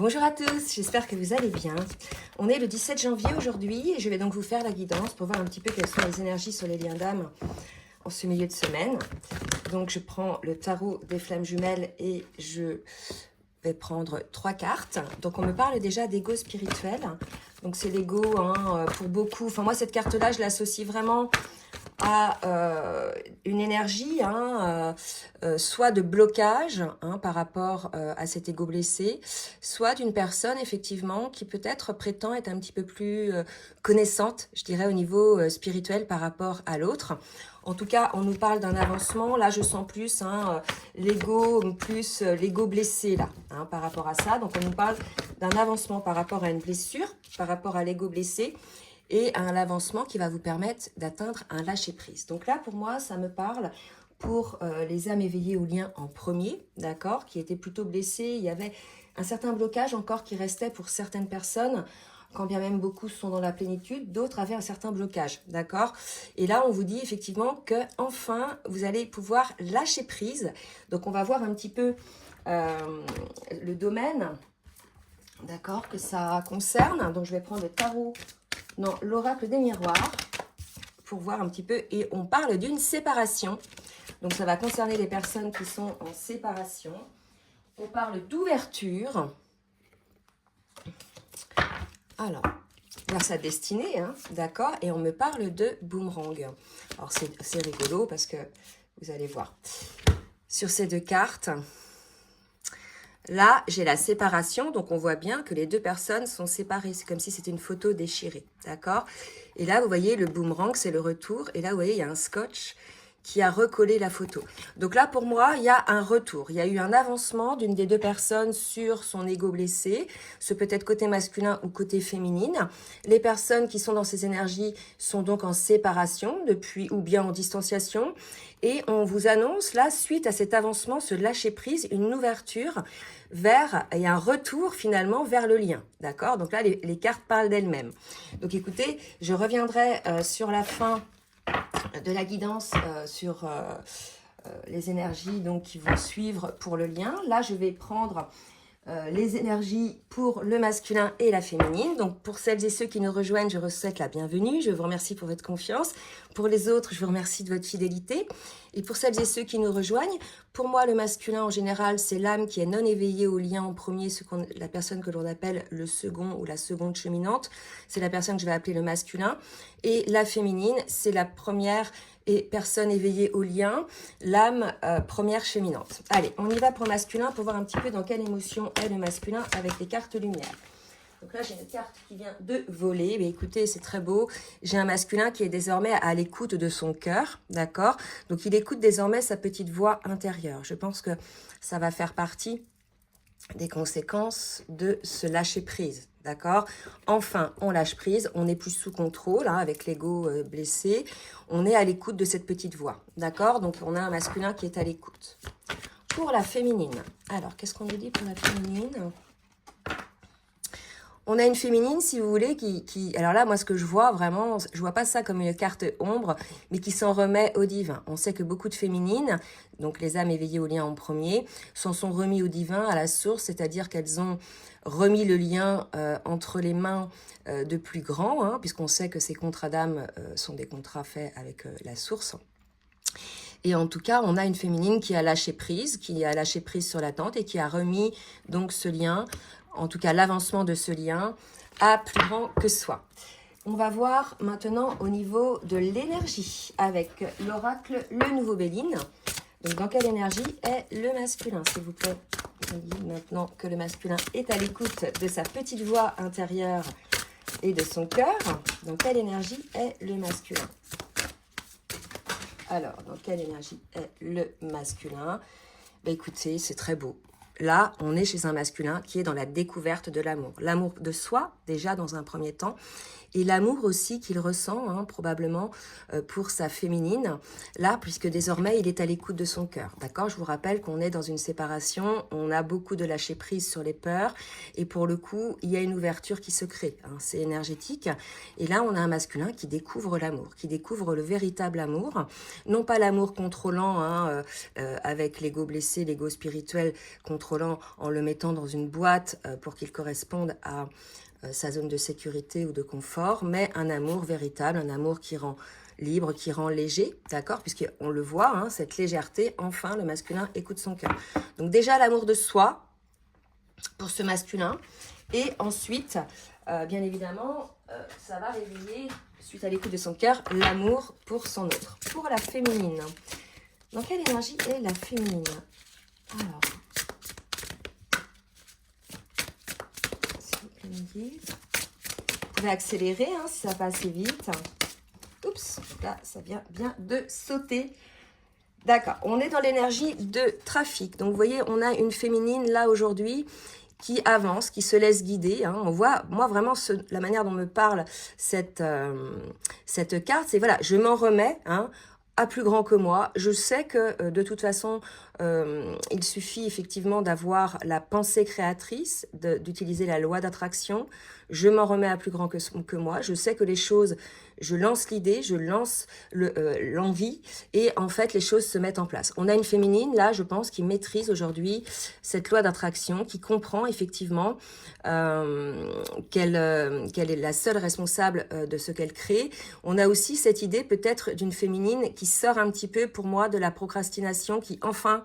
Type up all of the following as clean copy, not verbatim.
Bonjour à tous, j'espère que vous allez bien. On est le 17 janvier aujourd'hui et je vais donc vous faire la guidance pour voir un petit peu quelles sont les énergies sur les liens d'âme en ce milieu de semaine. Donc je prends le tarot des flammes jumelles et je vais prendre 3 cartes. Donc on me parle déjà d'ego spirituel. Donc c'est l'ego pour beaucoup. Enfin moi cette carte-là je l'associe vraiment à une énergie, soit de blocage par rapport à cet ego blessé, soit d'une personne effectivement qui peut-être prétend être un petit peu plus connaissante, je dirais au niveau spirituel par rapport à l'autre. En tout cas, on nous parle d'un avancement. Là, je sens plus l'ego, plus l'ego blessé là, par rapport à ça. Donc, on nous parle d'un avancement par rapport à une blessure, par rapport à l'ego blessé, et un avancement qui va vous permettre d'atteindre un lâcher-prise. Donc là, pour moi, ça me parle pour les âmes éveillées au lien en premier, d'accord, qui étaient plutôt blessées. Il y avait un certain blocage encore qui restait pour certaines personnes, quand bien même beaucoup sont dans la plénitude, d'autres avaient un certain blocage, d'accord. Et là, on vous dit effectivement que enfin, vous allez pouvoir lâcher prise. Donc, on va voir un petit peu le domaine, d'accord, que ça concerne. Donc, je vais prendre le tarot, non, l'oracle des miroirs, pour voir un petit peu. Et on parle d'une séparation. Donc, ça va concerner les personnes qui sont en séparation. On parle d'ouverture. Alors, vers sa destinée, d'accord. Et on me parle de boomerang. Alors, c'est rigolo parce que vous allez voir. Sur ces deux cartes, là, j'ai la séparation. Donc, on voit bien que les deux personnes sont séparées. C'est comme si c'était une photo déchirée, d'accord. Et là, vous voyez, le boomerang, c'est le retour. Et là, vous voyez, il y a un scotch qui a recollé la photo. Donc là, pour moi, il y a un retour. Il y a eu un avancement d'une des deux personnes sur son ego blessé. Ce peut être côté masculin ou côté féminine. Les personnes qui sont dans ces énergies sont donc en séparation depuis ou bien en distanciation. Et on vous annonce là, suite à cet avancement, ce lâcher-prise, une ouverture vers, et un retour finalement vers le lien. D'accord? Donc là, les cartes parlent d'elles-mêmes. Donc écoutez, je reviendrai sur la fin de la guidance sur les énergies donc, qui vont suivre pour le lien. Là, je vais prendre les énergies pour le masculin et la féminine. Donc, pour celles et ceux qui nous rejoignent, je vous souhaite la bienvenue. Je vous remercie pour votre confiance. Pour les autres, je vous remercie de votre fidélité. Et pour celles et ceux qui nous rejoignent, pour moi, le masculin, en général, c'est l'âme qui est non éveillée au lien en premier, la personne que l'on appelle le second ou la seconde cheminante. C'est la personne que je vais appeler le masculin. Et la féminine, c'est la première et personne éveillée au lien, l'âme première cheminante. Allez, on y va pour masculin pour voir un petit peu dans quelle émotion est le masculin avec les cartes lumière. Donc là, j'ai une carte qui vient de voler. Mais écoutez, c'est très beau. J'ai un masculin qui est désormais à l'écoute de son cœur, d'accord? Donc, il écoute désormais sa petite voix intérieure. Je pense que ça va faire partie des conséquences de ce lâcher-prise, d'accord? Enfin, on lâche prise, on n'est plus sous contrôle, avec l'ego blessé. On est à l'écoute de cette petite voix, d'accord? Donc, on a un masculin qui est à l'écoute. Pour la féminine, alors, qu'est-ce qu'on nous dit pour la féminine? On a une féminine, si vous voulez, alors là, moi, ce que je vois vraiment, je vois pas ça comme une carte ombre, mais qui s'en remet au divin. On sait que beaucoup de féminines, donc les âmes éveillées au lien en premier, s'en sont remis au divin, à la source, c'est-à-dire qu'elles ont remis le lien entre les mains de plus grands, puisqu'on sait que ces contrats d'âme sont des contrats faits avec la source. Et en tout cas, on a une féminine qui a lâché prise sur l'attente et qui a remis donc ce lien, en tout cas l'avancement de ce lien, à plus grand que soi. On va voir maintenant au niveau de l'énergie avec l'oracle Le Nouveau Béline. Donc dans quelle énergie est le masculin, s'il vous plaît? On dit maintenant que le masculin est à l'écoute de sa petite voix intérieure et de son cœur. Dans quelle énergie est le masculin? Alors, dans quelle énergie est le masculin? Écoutez, c'est très beau. Là, on est chez un masculin qui est dans la découverte de l'amour. L'amour de soi, déjà, dans un premier temps. Et l'amour aussi qu'il ressent, probablement, pour sa féminine. Là, puisque désormais, il est à l'écoute de son cœur. D'accord? Je vous rappelle qu'on est dans une séparation. On a beaucoup de lâcher prise sur les peurs. Et pour le coup, il y a une ouverture qui se crée. C'est énergétique. Et là, on a un masculin qui découvre l'amour, qui découvre le véritable amour. Non pas l'amour contrôlant, avec l'ego blessé, l'ego spirituel contrôlant, contrôlant en le mettant dans une boîte pour qu'il corresponde à sa zone de sécurité ou de confort, mais un amour véritable, un amour qui rend libre, qui rend léger, d'accord? Puisqu'on le voit, hein, cette légèreté, enfin, le masculin écoute son cœur. Donc déjà, l'amour de soi pour ce masculin. Et ensuite, bien évidemment, ça va réveiller, suite à l'écoute de son cœur, l'amour pour son autre. Pour la féminine. Dans quelle énergie est la féminine? Alors, s'il vous plaît, me dire. Vous pouvez accélérer hein, si ça passe assez vite. Oups, là, ça vient bien de sauter. D'accord, on est dans l'énergie de trafic. Donc, vous voyez, on a une féminine là aujourd'hui qui avance, qui se laisse guider. Hein. On voit, moi, vraiment, la manière dont me parle cette carte, c'est voilà, je m'en remets hein, à plus grand que moi. Je sais que de toute façon, il suffit effectivement d'avoir la pensée créatrice, d'utiliser la loi d'attraction. Je m'en remets à plus grand que moi. Je sais que les choses, je lance l'idée, je lance l'envie et en fait, les choses se mettent en place. On a une féminine, là, je pense, qui maîtrise aujourd'hui cette loi d'attraction, qui comprend effectivement qu'elle est la seule responsable de ce qu'elle crée. On a aussi cette idée peut-être d'une féminine qui sort un petit peu, pour moi, de la procrastination, qui enfin,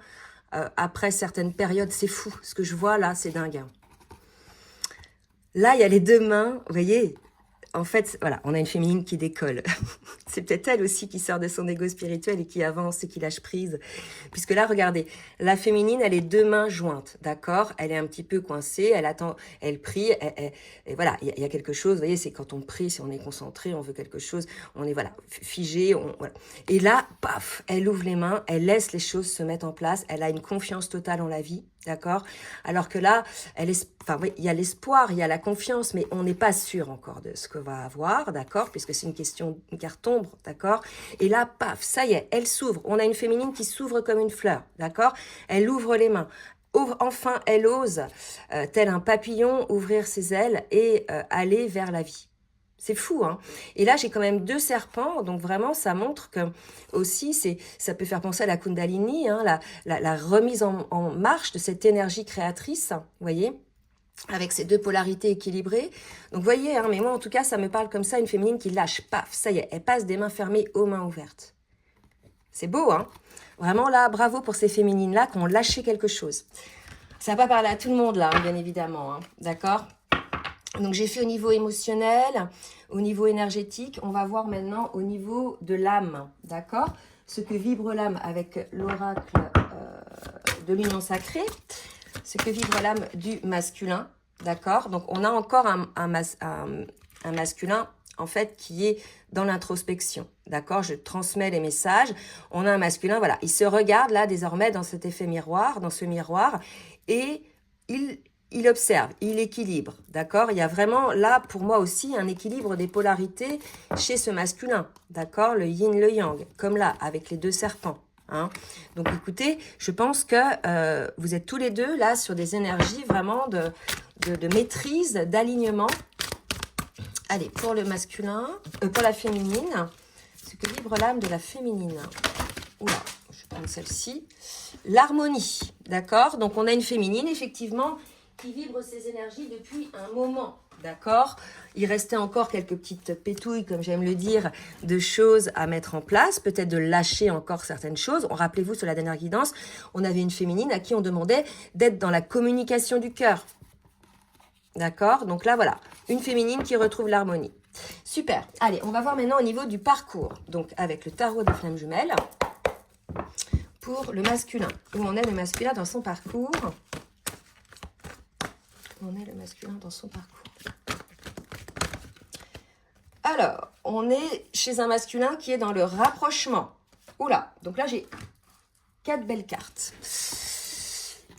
après certaines périodes, c'est fou. Ce que je vois là, c'est dingue. Là, il y a les deux mains, vous voyez, en fait, voilà, on a une féminine qui décolle. C'est peut-être elle aussi qui sort de son ego spirituel et qui avance et qui lâche prise. Puisque là, regardez, la féminine, elle est deux mains jointes, d'accord? Elle est un petit peu coincée, elle attend, elle prie, et voilà, il y a quelque chose, vous voyez, c'est quand on prie, si on est concentré, on veut quelque chose, on est, voilà, figé, voilà. Et là, paf, elle ouvre les mains, elle laisse les choses se mettre en place, elle a une confiance totale en la vie. D'accord? Alors que là, oui, il y a l'espoir, il y a la confiance, mais on n'est pas sûr encore de ce qu'on va avoir, d'accord? Puisque c'est une carte ombre, d'accord? Et là, paf, ça y est, elle s'ouvre. On a une féminine qui s'ouvre comme une fleur, d'accord? Elle ouvre les mains. Enfin, elle ose, tel un papillon, ouvrir ses ailes et aller vers la vie. C'est fou, hein. Et là, j'ai quand même deux serpents, donc vraiment, ça montre que aussi, ça peut faire penser à la Kundalini, hein, la remise en marche de cette énergie créatrice, vous voyez, avec ces deux polarités équilibrées. Donc, vous voyez, hein, mais moi, en tout cas, ça me parle comme ça, une féminine qui lâche, paf, ça y est, elle passe des mains fermées aux mains ouvertes. C'est beau, hein. Vraiment, là, bravo pour ces féminines-là qui ont lâché quelque chose. Ça va pas parler à tout le monde, là, hein, bien évidemment, hein, d'accord ? Donc, j'ai fait au niveau émotionnel, au niveau énergétique. On va voir maintenant au niveau de l'âme, d'accord? Ce que vibre l'âme avec l'oracle de l'union sacrée. Ce que vibre l'âme du masculin, d'accord? Donc, on a encore un masculin, en fait, qui est dans l'introspection, d'accord? Je transmets les messages. On a un masculin, voilà. Il se regarde, là, désormais, dans cet effet miroir, dans ce miroir, et il observe, il équilibre, d'accord? Il y a vraiment, là, pour moi aussi, un équilibre des polarités chez ce masculin, d'accord? Le yin, le yang, comme là, avec les deux serpents, hein? Donc, écoutez, je pense que vous êtes tous les deux, là, sur des énergies vraiment de maîtrise, d'alignement. Allez, pour le masculin, pour la féminine, ce que vibre l'âme de la féminine. Oula, je vais prendre celle-ci. L'harmonie, d'accord? Donc, on a une féminine, effectivement, qui vibre ses énergies depuis un moment, d'accord? Il restait encore quelques petites pétouilles, comme j'aime le dire, de choses à mettre en place, peut-être de lâcher encore certaines choses. Rappelez-vous, sur la dernière guidance, on avait une féminine à qui on demandait d'être dans la communication du cœur, d'accord? Donc là, voilà, une féminine qui retrouve l'harmonie. Super. Allez, on va voir maintenant au niveau du parcours, donc avec le tarot des flammes jumelles, pour le masculin. Où on est le masculin dans son parcours? On est le masculin dans son parcours. Alors, on est chez un masculin qui est dans le rapprochement. Oula, donc là j'ai 4 belles cartes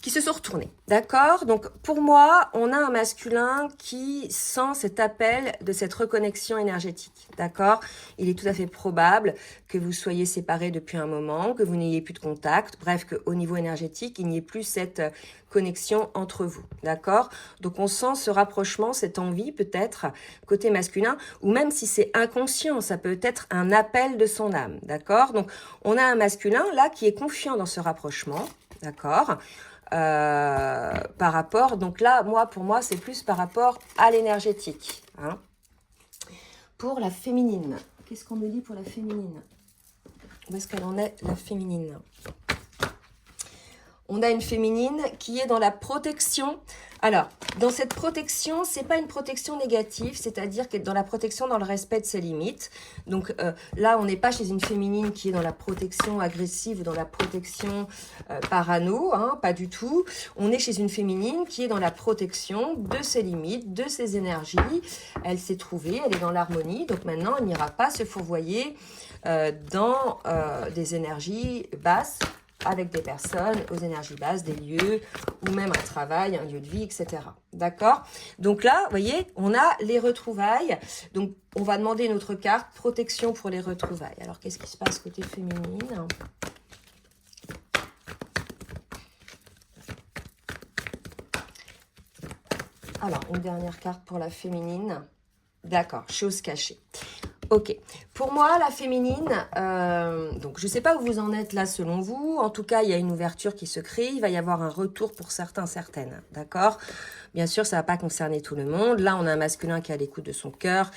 qui se sont retournées, d'accord? Donc pour moi, on a un masculin qui sent cet appel de cette reconnexion énergétique, d'accord? Il est tout à fait probable que vous soyez séparés depuis un moment, que vous n'ayez plus de contact, bref, qu'au niveau énergétique, il n'y ait plus cette connexion entre vous, d'accord? Donc on sent ce rapprochement, cette envie peut-être côté masculin, ou même si c'est inconscient, ça peut être un appel de son âme, d'accord? Donc on a un masculin là qui est confiant dans ce rapprochement, d'accord? par rapport. Donc là, pour moi, c'est plus par rapport à l'énergétique. Hein. Pour la féminine, qu'est-ce qu'on nous dit pour la féminine? Où est-ce qu'elle en est, la féminine? On a une féminine qui est dans la protection. Alors, dans cette protection, c'est pas une protection négative, c'est-à-dire qu'elle est dans la protection, dans le respect de ses limites. Donc là, on n'est pas chez une féminine qui est dans la protection agressive ou dans la protection parano, hein, pas du tout. On est chez une féminine qui est dans la protection de ses limites, de ses énergies. Elle s'est trouvée, elle est dans l'harmonie, donc maintenant, elle n'ira pas se fourvoyer dans des énergies basses, avec des personnes aux énergies basses, des lieux, ou même un travail, un lieu de vie, etc. D'accord? Donc là, vous voyez, on a les retrouvailles. Donc, on va demander notre carte, protection pour les retrouvailles. Alors, qu'est-ce qui se passe côté féminine? Alors, une dernière carte pour la féminine. D'accord, chose cachée. Ok, pour moi, la féminine, donc je ne sais pas où vous en êtes là selon vous. En tout cas, il y a une ouverture qui se crée. Il va y avoir un retour pour certains, certaines. D'accord? Bien sûr, ça ne va pas concerner tout le monde. Là, on a un masculin qui est à l'écoute de son cœur,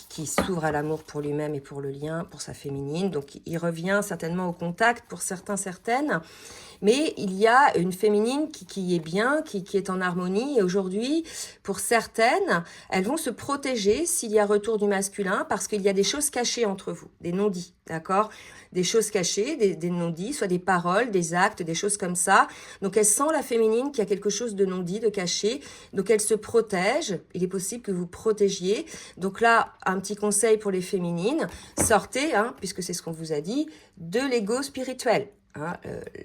qui s'ouvre à l'amour pour lui-même et pour le lien, pour sa féminine. Donc, il revient certainement au contact pour certains, certaines. Mais il y a une féminine qui est bien, qui est en harmonie. Et aujourd'hui, pour certaines, elles vont se protéger s'il y a retour du masculin parce qu'il y a des choses cachées entre vous, des non-dits, d'accord? Des choses cachées, des non-dits, soit des paroles, des actes, des choses comme ça. Donc, elle sent la féminine qu'il y a quelque chose de non-dit, de caché. Donc, elle se protège. Il est possible que vous protégiez. Donc là, un petit conseil pour les féminines. Sortez, hein, puisque c'est ce qu'on vous a dit, de l'ego spirituel. Hein,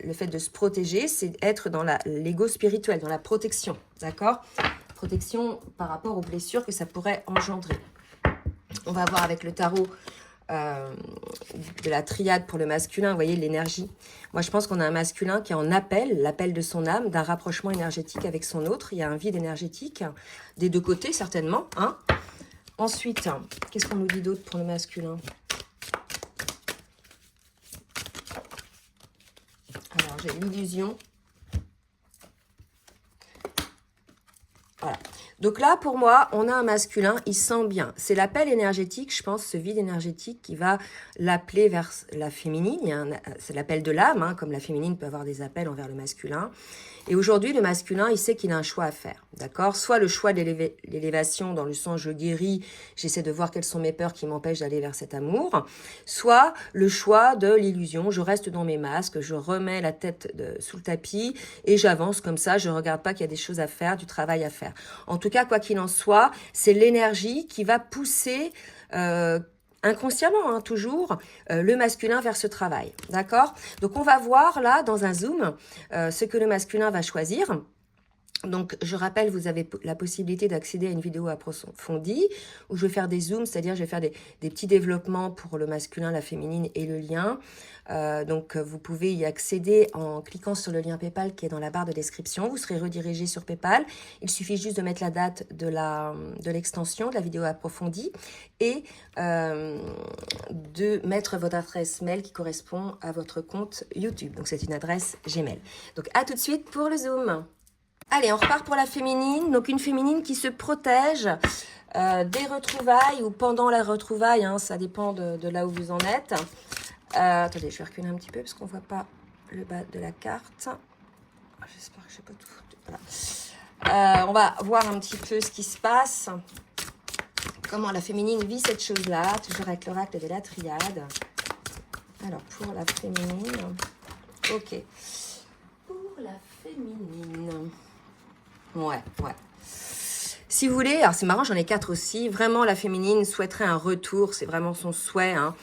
le fait de se protéger, c'est être dans l'ego spirituel, dans la protection, d'accord? Protection par rapport aux blessures que ça pourrait engendrer. On va voir avec le tarot de la triade pour le masculin, vous voyez l'énergie. Moi, je pense qu'on a un masculin qui est en appel, l'appel de son âme, d'un rapprochement énergétique avec son autre. Il y a un vide énergétique, des deux côtés certainement. Hein. Ensuite, qu'est-ce qu'on nous dit d'autre pour le masculin? Alors, j'ai l'illusion. Voilà. Donc là, pour moi, on a un masculin, il sent bien. C'est l'appel énergétique, je pense, ce vide énergétique qui va l'appeler vers la féminine. C'est l'appel de l'âme, hein, comme la féminine peut avoir des appels envers le masculin. Et aujourd'hui, le masculin, il sait qu'il a un choix à faire, d'accord? Soit le choix de l'élévation dans le sens je guéris, j'essaie de voir quelles sont mes peurs qui m'empêchent d'aller vers cet amour. Soit le choix de l'illusion, je reste dans mes masques, je remets la tête sous le tapis et j'avance comme ça, je ne regarde pas qu'il y a des choses à faire, du travail à faire. En tout cas, quoi qu'il en soit, c'est l'énergie qui va pousser inconsciemment, hein, toujours, le masculin vers ce travail. D'accord? Donc, on va voir là, dans un zoom, ce que le masculin va choisir. Donc, je rappelle, vous avez la possibilité d'accéder à une vidéo approfondie où je vais faire des zooms, c'est-à-dire je vais faire des petits développements pour le masculin, la féminine et le lien. Donc, vous pouvez y accéder en cliquant sur le lien PayPal qui est dans la barre de description. Vous serez redirigé sur PayPal. Il suffit juste de mettre la date de l'extension, de la vidéo approfondie et de mettre votre adresse mail qui correspond à votre compte YouTube. Donc, c'est une adresse Gmail. Donc, à tout de suite pour le zoom. Allez, on repart pour la féminine. Donc, une féminine qui se protège des retrouvailles ou pendant la retrouvaille. Hein, ça dépend de là où vous en êtes. Attendez, je vais reculer un petit peu parce qu'on ne voit pas le bas de la carte. J'espère que je n'ai pas tout. Voilà. On va voir un petit peu ce qui se passe. Comment la féminine vit cette chose-là. Toujours avec l'oracle de la triade. Alors, pour la féminine. Ok. Pour la féminine. Ouais. Si vous voulez, alors c'est marrant, j'en ai 4 aussi. Vraiment, la féminine souhaiterait un retour. C'est vraiment son souhait, hein,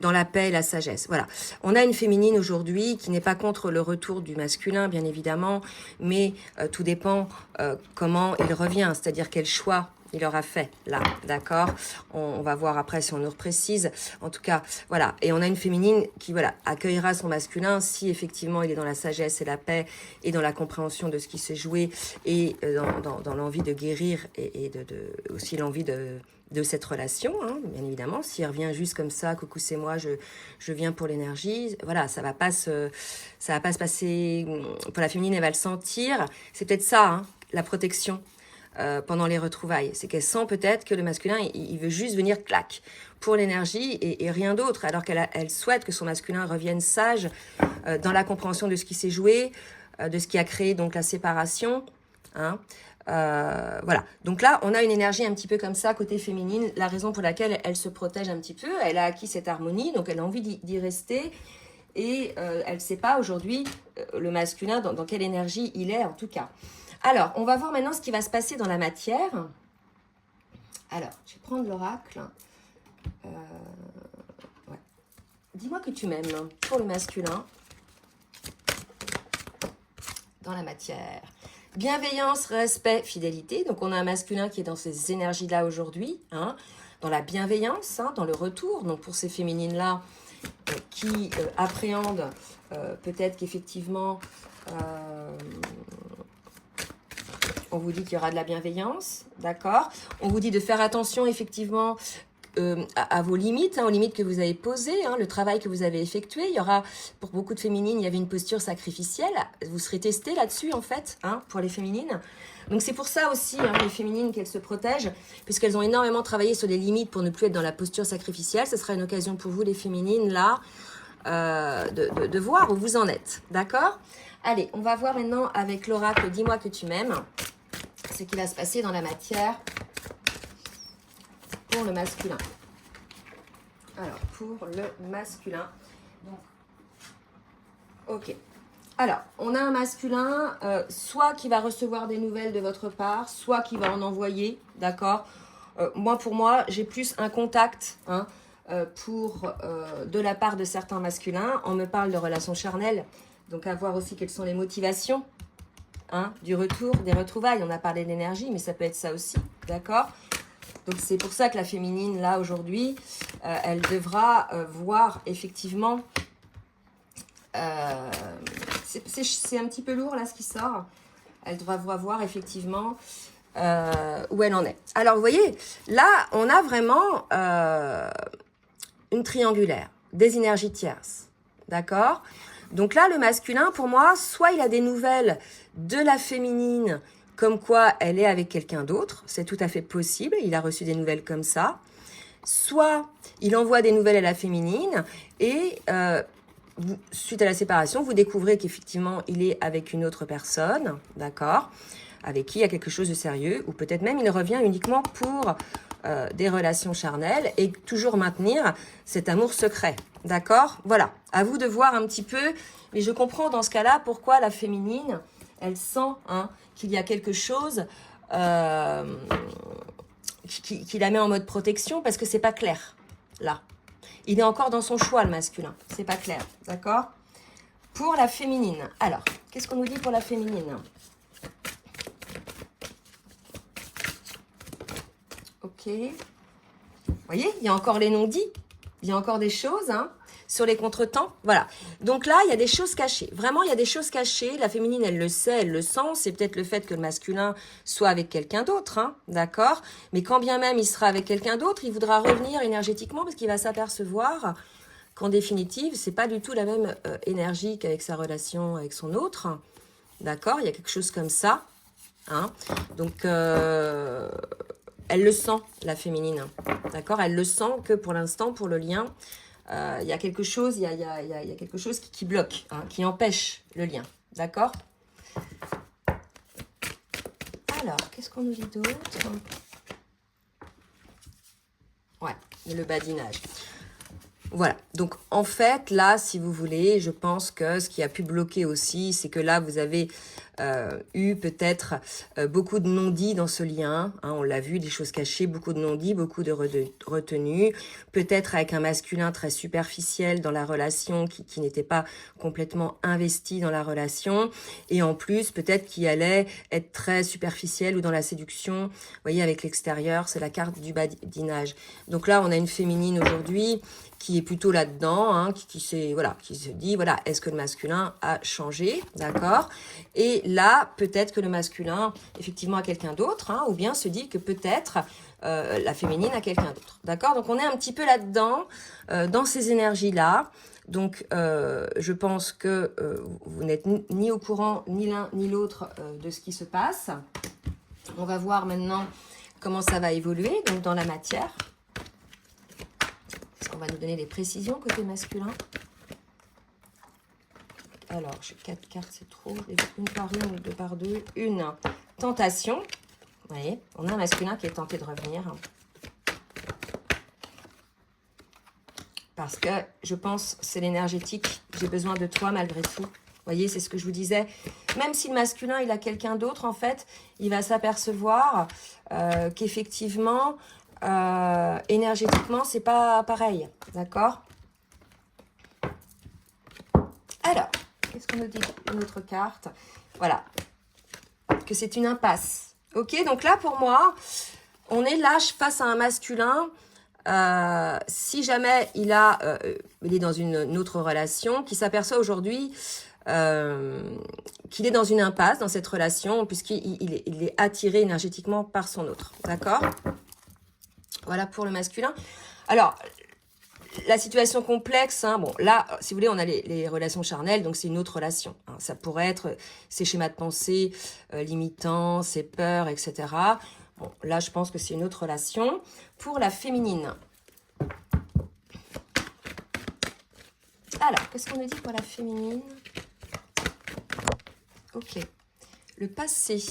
dans la paix et la sagesse. Voilà. On a une féminine aujourd'hui qui n'est pas contre le retour du masculin, bien évidemment. Mais tout dépend comment il revient. C'est-à-dire quel choix il aura fait, là, d'accord? On va voir après si on nous reprécise. En tout cas, voilà. Et on a une féminine qui, voilà, accueillera son masculin si effectivement il est dans la sagesse et la paix et dans la compréhension de ce qui s'est joué et dans l'envie de guérir et aussi l'envie de cette relation, hein, bien évidemment. S'il revient juste comme ça, coucou c'est moi, je viens pour l'énergie, voilà, ça va pas se passer, pour la féminine elle va le sentir, c'est peut-être ça, hein, la protection pendant les retrouvailles, c'est qu'elle sent peut-être que le masculin, il veut juste venir clac pour l'énergie et rien d'autre, alors qu'elle souhaite que son masculin revienne sage dans la compréhension de ce qui s'est joué, de ce qui a créé donc la séparation, hein. Voilà, donc là on a une énergie un petit peu comme ça côté féminine, la raison pour laquelle elle se protège un petit peu, elle a acquis cette harmonie, donc elle a envie d'y rester et elle ne sait pas aujourd'hui le masculin dans quelle énergie il est en tout cas. Alors on va voir maintenant ce qui va se passer dans la matière. Alors je vais prendre l'oracle. Ouais. Dis-moi que tu m'aimes pour le masculin dans la matière. Bienveillance, respect, fidélité. Donc, on a un masculin qui est dans ces énergies-là aujourd'hui, hein, dans la bienveillance, hein, dans le retour. Donc, pour ces féminines-là qui appréhendent peut-être qu'effectivement, on vous dit qu'il y aura de la bienveillance, d'accord? On vous dit de faire attention, effectivement, à vos limites, hein, aux limites que vous avez posées, hein, le travail que vous avez effectué. Il y aura, pour beaucoup de féminines, il y avait une posture sacrificielle. Vous serez testé là-dessus, en fait, hein, pour les féminines. Donc, c'est pour ça aussi, hein, les féminines, qu'elles se protègent, puisqu'elles ont énormément travaillé sur les limites pour ne plus être dans la posture sacrificielle. Ce sera une occasion pour vous, les féminines, là, de voir où vous en êtes. D'accord? Allez, on va voir maintenant avec l'oracle « Dis-moi que tu m'aimes » ce qui va se passer dans la matière pour le masculin. Alors, pour le masculin. Donc, ok. Alors, on a un masculin, soit qui va recevoir des nouvelles de votre part, soit qui va en envoyer, d'accord? Pour moi, j'ai plus un contact, hein, de la part de certains masculins. On me parle de relations charnelles, donc à voir aussi quelles sont les motivations, hein, du retour, des retrouvailles. On a parlé d'énergie, mais ça peut être ça aussi, d'accord? Donc, c'est pour ça que la féminine, là, aujourd'hui, elle devra voir, effectivement... c'est un petit peu lourd, là, ce qui sort. Elle devra voir, effectivement, où elle en est. Alors, vous voyez, là, on a vraiment une triangulaire, des énergies tierces, d'accord? Donc là, le masculin, pour moi, soit il a des nouvelles de la féminine, comme quoi elle est avec quelqu'un d'autre, c'est tout à fait possible, il a reçu des nouvelles comme ça. Soit il envoie des nouvelles à la féminine et suite à la séparation, vous découvrez qu'effectivement il est avec une autre personne, d'accord, avec qui il y a quelque chose de sérieux, ou peut-être même il revient uniquement pour des relations charnelles et toujours maintenir cet amour secret, d'accord? Voilà, à vous de voir un petit peu, mais je comprends dans ce cas-là pourquoi la féminine, elle sent, hein, qu'il y a quelque chose qui la met en mode protection parce que c'est pas clair, là. Il est encore dans son choix, le masculin. C'est pas clair, d'accord? Pour la féminine. Alors, qu'est-ce qu'on nous dit pour la féminine? Ok. Vous voyez, il y a encore les non-dits. Il y a encore des choses, hein, sur les contretemps. Voilà. Donc là, il y a des choses cachées. Vraiment, il y a des choses cachées. La féminine, elle le sait, elle le sent. C'est peut-être le fait que le masculin soit avec quelqu'un d'autre, hein, d'accord? Mais quand bien même il sera avec quelqu'un d'autre, il voudra revenir énergétiquement parce qu'il va s'apercevoir qu'en définitive, c'est pas du tout la même énergie qu'avec sa relation avec son autre. D'accord? Il y a quelque chose comme ça. Hein? Donc, elle le sent, la féminine. D'accord? Elle le sent que pour l'instant, pour le lien, il y a quelque chose, il y a quelque chose qui bloque, hein, qui empêche le lien. D'accord? Alors, qu'est-ce qu'on nous dit d'autre? Ouais, le badinage. Voilà, donc en fait, là, si vous voulez, je pense que ce qui a pu bloquer aussi, c'est que là, vous avez eu peut-être beaucoup de non-dits dans ce lien, hein, on l'a vu, des choses cachées, beaucoup de non-dits, beaucoup de retenue, peut-être avec un masculin très superficiel dans la relation, qui n'était pas complètement investi dans la relation, et en plus peut-être qui allait être très superficiel ou dans la séduction, vous voyez, avec l'extérieur, c'est la carte du badinage. Donc là, on a une féminine aujourd'hui qui est plutôt là-dedans, hein, qui se dit, voilà, est-ce que le masculin a changé, d'accord? Et là, peut-être que le masculin, effectivement, a quelqu'un d'autre, hein, ou bien se dit que peut-être la féminine a quelqu'un d'autre, d'accord? Donc, on est un petit peu là-dedans, dans ces énergies-là. Donc, je pense que vous n'êtes ni au courant, ni l'un ni l'autre de ce qui se passe. On va voir maintenant comment ça va évoluer, donc dans la matière. On va nous donner des précisions côté masculin. Alors, j'ai 4 cartes, c'est trop. Je les fais une par une ou deux par deux. Une tentation. Vous voyez, on a un masculin qui est tenté de revenir. Parce que je pense c'est l'énergétique. J'ai besoin de toi malgré tout. Vous voyez, c'est ce que je vous disais. Même si le masculin, il a quelqu'un d'autre, en fait, il va s'apercevoir qu'effectivement... énergétiquement, c'est pas pareil, d'accord? Alors, qu'est-ce qu'on nous dit une autre carte? Voilà, que c'est une impasse. Ok, donc là, pour moi, on est là face à un masculin. Si jamais il est dans une autre relation, qui s'aperçoit aujourd'hui qu'il est dans une impasse dans cette relation, puisqu'il est attiré énergétiquement par son autre, d'accord? Voilà pour le masculin. Alors, la situation complexe, hein, bon, là, si vous voulez, on a les relations charnelles, donc c'est une autre relation. Hein. Ça pourrait être ces schémas de pensée limitants, ces peurs, etc. Bon, là, je pense que c'est une autre relation. Pour la féminine. Alors, qu'est-ce qu'on nous dit pour la féminine? Ok. Le passé.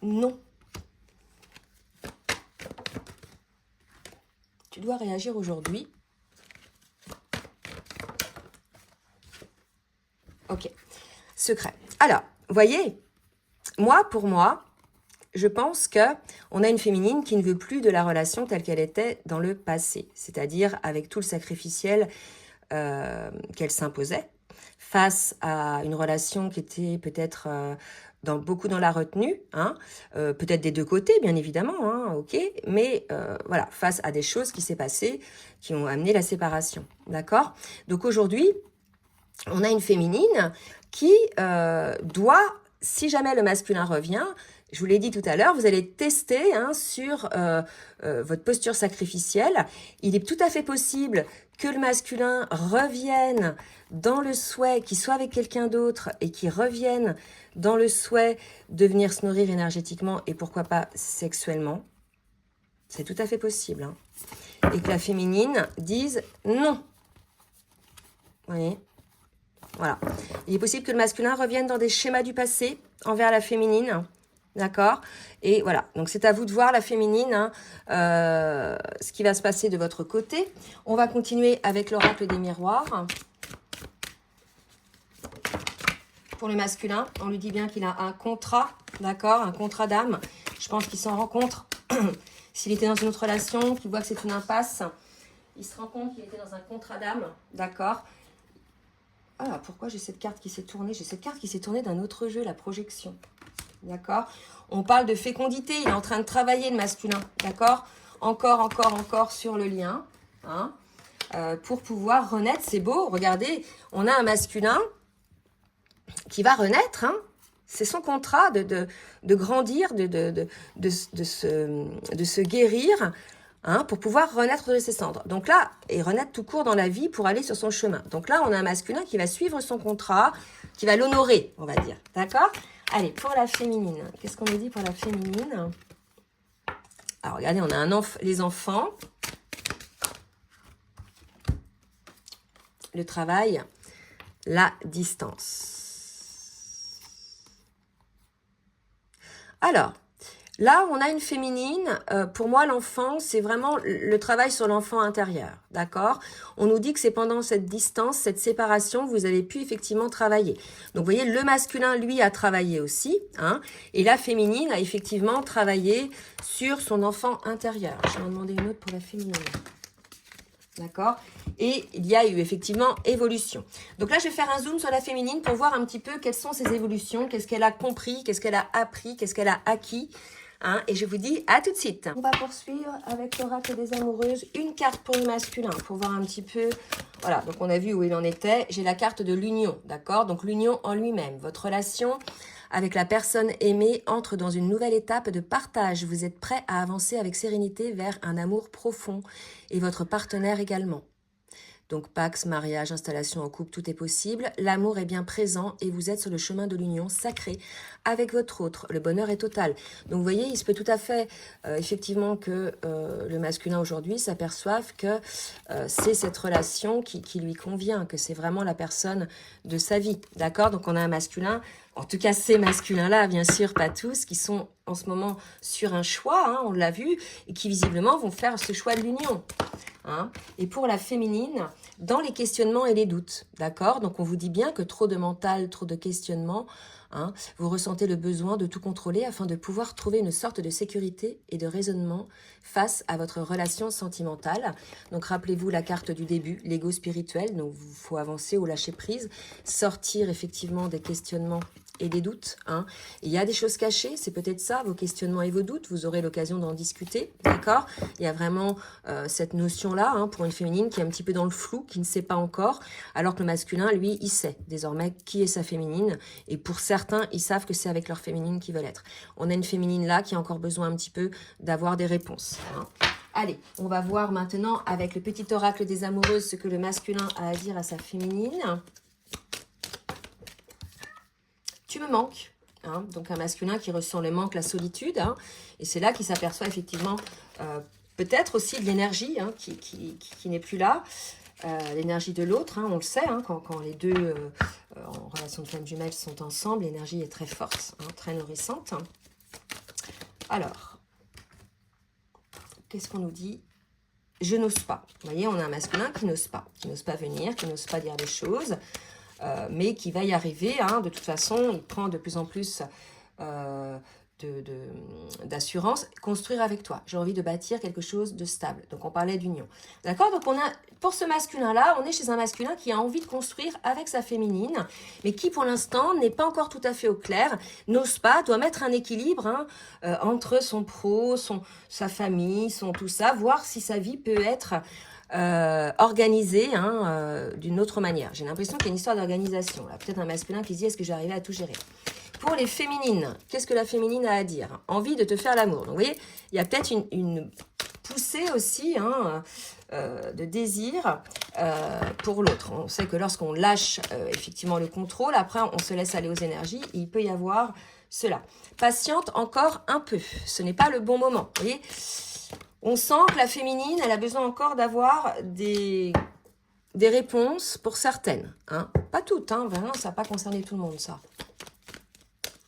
Non. Tu dois réagir aujourd'hui. Ok. Secret. Alors, voyez, pour moi, je pense que on a une féminine qui ne veut plus de la relation telle qu'elle était dans le passé. C'est-à-dire avec tout le sacrificiel qu'elle s'imposait face à une relation qui était peut-être... beaucoup dans la retenue, hein, peut-être des deux côtés, bien évidemment, hein, ok, mais voilà, face à des choses qui s'est passées, qui ont amené la séparation, d'accord? Donc aujourd'hui, on a une féminine qui doit, si jamais le masculin revient, je vous l'ai dit tout à l'heure, vous allez tester hein, sur votre posture sacrificielle. Il est tout à fait possible que le masculin revienne dans le souhait, qu'il soit avec quelqu'un d'autre et qu'il revienne dans le souhait de venir se nourrir énergétiquement et pourquoi pas sexuellement. C'est tout à fait possible. Hein. Et que la féminine dise non. Vous voyez ? Voilà. Il est possible que le masculin revienne dans des schémas du passé envers la féminine. D'accord? Et voilà. Donc, c'est à vous de voir la féminine, hein, ce qui va se passer de votre côté. On va continuer avec l'oracle des miroirs. Pour le masculin, on lui dit bien qu'il a un contrat, d'accord? Un contrat d'âme. Je pense qu'il s'en rend compte. S'il était dans une autre relation, qu'il voit que c'est une impasse, il se rend compte qu'il était dans un contrat d'âme, d'accord? Ah, pourquoi j'ai cette carte qui s'est tournée? J'ai cette carte qui s'est tournée d'un autre jeu, la projection. D'accord? On parle de fécondité. Il est en train de travailler, le masculin. D'accord? Encore sur le lien. Hein, pour pouvoir renaître. C'est beau. Regardez, on a un masculin qui va renaître. Hein. C'est son contrat de grandir, de se guérir. Hein, pour pouvoir renaître de ses cendres. Donc là, et renaître tout court dans la vie pour aller sur son chemin. Donc là, on a un masculin qui va suivre son contrat, qui va l'honorer, on va dire. D'accord? Allez, pour la féminine. Qu'est-ce qu'on nous dit pour la féminine? Alors, regardez, on a les enfants. Le travail. La distance. Alors, Là, on a une féminine. Pour moi, l'enfant, c'est vraiment le travail sur l'enfant intérieur. D'accord? On nous dit que c'est pendant cette distance, cette séparation, vous avez pu effectivement travailler. Donc, vous voyez, le masculin, lui, a travaillé aussi. Hein, et la féminine a effectivement travaillé sur son enfant intérieur. Je vais en demander une autre pour la féminine. D'accord? Et il y a eu effectivement évolution. Donc là, je vais faire un zoom sur la féminine pour voir un petit peu quelles sont ses évolutions, qu'est-ce qu'elle a compris, qu'est-ce qu'elle a appris, qu'est-ce qu'elle a acquis. Hein, et je vous dis à tout de suite. On va poursuivre avec l'oracle des amoureuses. Une carte pour le masculin, pour voir un petit peu. Voilà, donc on a vu où il en était. J'ai la carte de l'union, d'accord? Donc l'union en lui-même. Votre relation avec la personne aimée entre dans une nouvelle étape de partage. Vous êtes prêt à avancer avec sérénité vers un amour profond. Et votre partenaire également. Donc, Pax, mariage, installation en couple, tout est possible. L'amour est bien présent et vous êtes sur le chemin de l'union sacrée avec votre autre. Le bonheur est total. Donc, vous voyez, il se peut tout à fait, effectivement, que le masculin aujourd'hui s'aperçoive que c'est cette relation qui lui convient, que c'est vraiment la personne de sa vie. D'accord? Donc, on a un masculin, en tout cas ces masculins-là, bien sûr, pas tous, qui sont en ce moment sur un choix, hein, on l'a vu, et qui visiblement vont faire ce choix de l'union. Hein. Et pour la féminine, dans les questionnements et les doutes, d'accord? Donc on vous dit bien que trop de mental, trop de questionnements, hein, vous ressentez le besoin de tout contrôler afin de pouvoir trouver une sorte de sécurité et de raisonnement face à votre relation sentimentale. Donc rappelez-vous la carte du début, l'ego spirituel, donc il faut avancer au lâcher prise, sortir effectivement des questionnements et des doutes. Hein. Il y a des choses cachées, c'est peut-être ça, vos questionnements et vos doutes, vous aurez l'occasion d'en discuter, d'accord? Il y a vraiment cette notion-là, hein, pour une féminine qui est un petit peu dans le flou, qui ne sait pas encore, alors que le masculin, lui, il sait désormais qui est sa féminine, et pour certains, ils savent que c'est avec leur féminine qu'ils veulent être. On a une féminine là qui a encore besoin un petit peu d'avoir des réponses. Hein. Allez, on va voir maintenant avec le petit oracle des amoureuses ce que le masculin a à dire à sa féminine. Tu me manques. Hein, donc un masculin qui ressent le manque, la solitude. Hein, et c'est là qu'il s'aperçoit effectivement peut-être aussi de l'énergie hein, qui n'est plus là. L'énergie de l'autre, hein, on le sait, hein, quand les deux en relation de flamme jumelle sont ensemble, l'énergie est très forte, hein, très nourrissante. Alors, qu'est-ce qu'on nous dit? Je n'ose pas. Vous voyez, on a un masculin qui n'ose pas venir, qui n'ose pas dire des choses. Mais qui va y arriver, hein, de toute façon, il prend de plus en plus d'assurance. Construire avec toi, j'ai envie de bâtir quelque chose de stable, donc on parlait d'union, d'accord? Donc on a, pour ce masculin-là, on est chez un masculin qui a envie de construire avec sa féminine, mais qui pour l'instant n'est pas encore tout à fait au clair, n'ose pas, doit mettre un équilibre hein, entre son pro, sa famille, son tout ça, voir si sa vie peut être organisée hein, d'une autre manière. J'ai l'impression qu'il y a une histoire d'organisation. Peut-être un masculin qui se dit, est-ce que j'arrive à tout gérer? Pour les féminines, qu'est-ce que la féminine a à dire? Envie de te faire l'amour. Donc, vous voyez, il y a peut-être une poussée aussi hein, de désir pour l'autre. On sait que lorsqu'on lâche effectivement le contrôle, après on se laisse aller aux énergies, il peut y avoir cela. Patiente encore un peu. Ce n'est pas le bon moment. Vous voyez, on sent que la féminine, elle a besoin encore d'avoir des réponses pour certaines. Hein. Pas toutes, hein, vraiment, ça n'a pas concerné tout le monde, ça.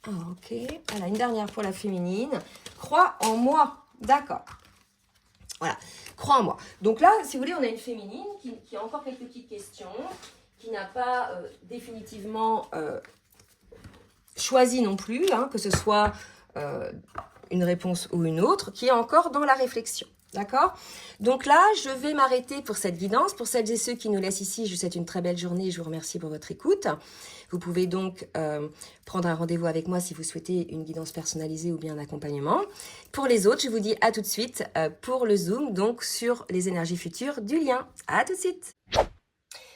Ah, ok. Voilà, une dernière pour la féminine. Crois en moi. D'accord. Voilà. Crois en moi. Donc là, si vous voulez, on a une féminine qui a encore quelques petites questions, qui n'a pas définitivement choisi non plus, hein, que ce soit une réponse ou une autre, qui est encore dans la réflexion. D'accord? Donc là, je vais m'arrêter pour cette guidance. Pour celles et ceux qui nous laissent ici, je vous souhaite une très belle journée et je vous remercie pour votre écoute. Vous pouvez donc prendre un rendez-vous avec moi si vous souhaitez une guidance personnalisée ou bien un accompagnement. Pour les autres, je vous dis à tout de suite pour le Zoom, donc sur les énergies futures du lien. À tout de suite!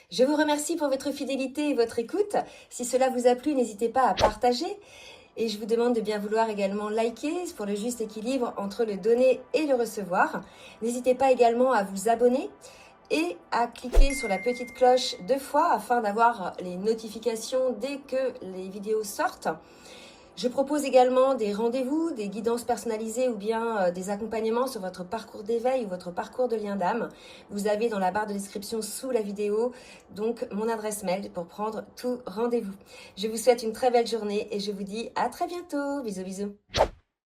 Je vous remercie pour votre fidélité et votre écoute. Si cela vous a plu, n'hésitez pas à partager. Et je vous demande de bien vouloir également liker pour le juste équilibre entre le donner et le recevoir. N'hésitez pas également à vous abonner et à cliquer sur la petite cloche 2 fois afin d'avoir les notifications dès que les vidéos sortent. Je propose également des rendez-vous, des guidances personnalisées ou bien des accompagnements sur votre parcours d'éveil ou votre parcours de lien d'âme. Vous avez dans la barre de description sous la vidéo donc mon adresse mail pour prendre tout rendez-vous. Je vous souhaite une très belle journée et je vous dis à très bientôt. Bisous bisous.